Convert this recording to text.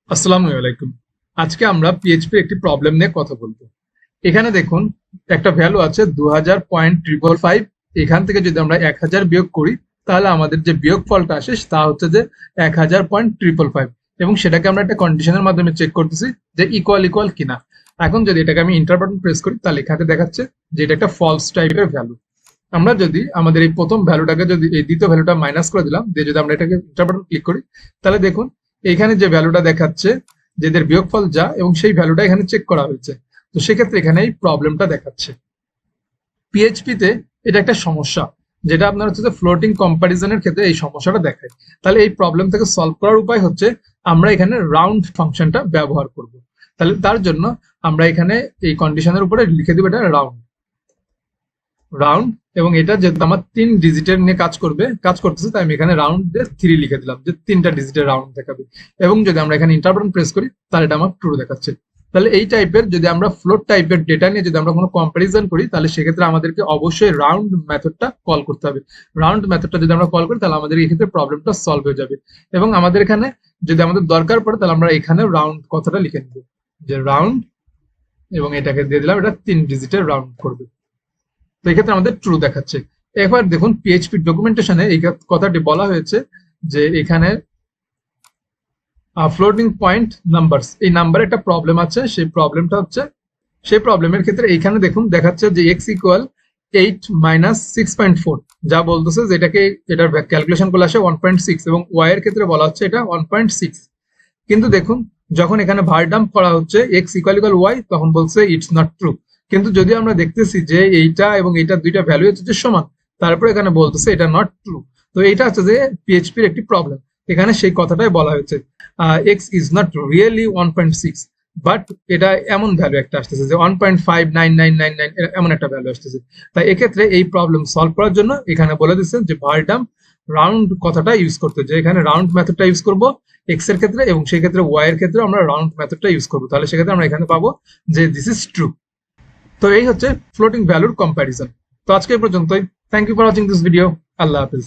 আসসালামু আলাইকুম। আজকে আমরা পিএইচপির একটি প্রবলেম নিয়ে কথা বলবো। এখানে দেখুন একটা ভ্যালু আছে 2000.555। এখান থেকে যদি আমরা 1000 বিয়োগ করি তাহলে আমাদের যে বিয়োগ ফলটা আসে তা হচ্ছে যে 1000.555 এবং সেটাকে আমরা একটা কন্ডিশনের মাধ্যমে চেক করতেছি যে ইকুয়াল ইকুয়াল কিনা। এখন যদি এটাকে আমি ইন্টার বাটন প্রেস করি তাহলে এখানে দেখাচ্ছে যে এটা একটা ফলস টাইপের ভ্যালু। আমরা যদি আমাদের এই প্রথম ভ্যালুটাকে যদি এই দ্বিতীয় ভ্যালুটা মাইনাস করে দিলাম দিয়ে যদি আমরা এটাকে ইন্টার বাটন ক্লিক করি তাহলে দেখুন এখানে যে ভ্যালুটা দেখাচ্ছে যে এদের বিয়োগফল যা এবং সেই ভ্যালুটা এখানে চেক করা হয়েছে। তো সেক্ষেত্রে এখানে এই প্রবলেমটা দেখাচ্ছে। পিএইচপিতে এটা একটা সমস্যা যেটা আপনার হচ্ছে যে ফ্লোটিং কম্পারিজনের ক্ষেত্রে এই সমস্যাটা দেখায়। তাহলে এই প্রবলেম থেকে সলভ করার উপায় হচ্ছে আমরা এখানে রাউন্ড ফাংশনটা ব্যবহার করব। তাহলে তার জন্য আমরা এখানে এই কন্ডিশনের উপরে লিখে দিব এটা রাউন্ড রাউন্ড এবং এটা যেহেতু আমার 3 ডিজিটের নিয়ে কাজ করতেছে তাই আমি এখানে রাউন্ড 3 লিখে দিলাম যে 3টা ডিজিটের রাউন্ড দেখাবে। এবং যদি আমরা এখানে ইন্টার বাটন প্রেস করি তাহলে এটা আমার ট্রু দেখাচ্ছে। তাহলে এই টাইপের যদি আমরা ফ্লোট টাইপের ডেটা নিয়ে যদি আমরা কোনো কম্পারিজন করি তাহলে সেক্ষেত্রে আমাদেরকে অবশ্যই রাউন্ড মেথডটা কল করতে হবে। রাউন্ড মেথডটা যদি আমরা কল করি তাহলে আমাদের এই ক্ষেত্রে প্রবলেমটা সলভ হয়ে যাবে। এবং আমাদের এখানে যদি আমাদের দরকার পড়ে তাহলে আমরা এখানে রাউন্ড কথাটা লিখে নেব যে রাউন্ড এবং এটাকে দিয়ে দিলাম এটা 3 ডিজিটের রাউন্ড করবে। তো এক্ষেত্রে আমাদের ট্রু দেখাচ্ছে। এবার দেখুন পিএইচপি ডকুমেন্টেশনে এই কথাটি বলা হয়েছে যে এখানে ফ্লোটিং পয়েন্ট নাম্বারস এই নাম্বার একটা প্রবলেম আছে। সেই প্রবলেমটা হচ্ছে সেই প্রবলেমের ক্ষেত্রে এইখানে দেখুন দেখাচ্ছে যে x ইকুয়াল 8 - 6.4 যা বলতেছে যে এটাকে এটার ক্যালকুলেশন করলে আসে 1.6 এবং y এর ক্ষেত্রে বলা হচ্ছে এটা 1.6। কিন্তু দেখুন যখন এখানে ভার ডাম্প করা হচ্ছে x ইকুয়াল ইকুয়াল y তখন বলছে ইটস নট ট্রু। কিন্তু যদি আমরা দেখতেছি যে এইটা এবং এইটা দুইটা ভ্যালু হচ্ছে যে সমান তারপরে এখানে বলতেছে এটা নট ট্রু। তো এইটা হচ্ছে যে পিএইচপির একটি প্রবলেম। এখানে সেই কথাটাই বলা হয়েছে x is not really 1.6 but এটা এমন ভ্যালু একটা আসতেছে যে 1.59999 এমন একটা ভ্যালু আসতেছে। তাই এক্ষেত্রে এই প্রবলেম সলভ করার জন্য এখানে বলে দিচ্ছে যে ভার ডাম্প রাউন্ড কথাটা ইউজ করতে, যে এখানে রাউন্ড মেথডটা ইউজ করব এক্স এর ক্ষেত্রে এবং সেই ক্ষেত্রে ওয়াই এর ক্ষেত্রে আমরা রাউন্ড মেথডটা ইউজ করবো। তাহলে সেক্ষেত্রে আমরা এখানে পাবো যে দিস ইজ ট্রু। তো এই হচ্ছে ফ্লোটিং ভ্যালুর কম্প্যারিজন। তো আজকে এই পর্যন্তই। Thank you for watching this video. আল্লাহ হাফিজ।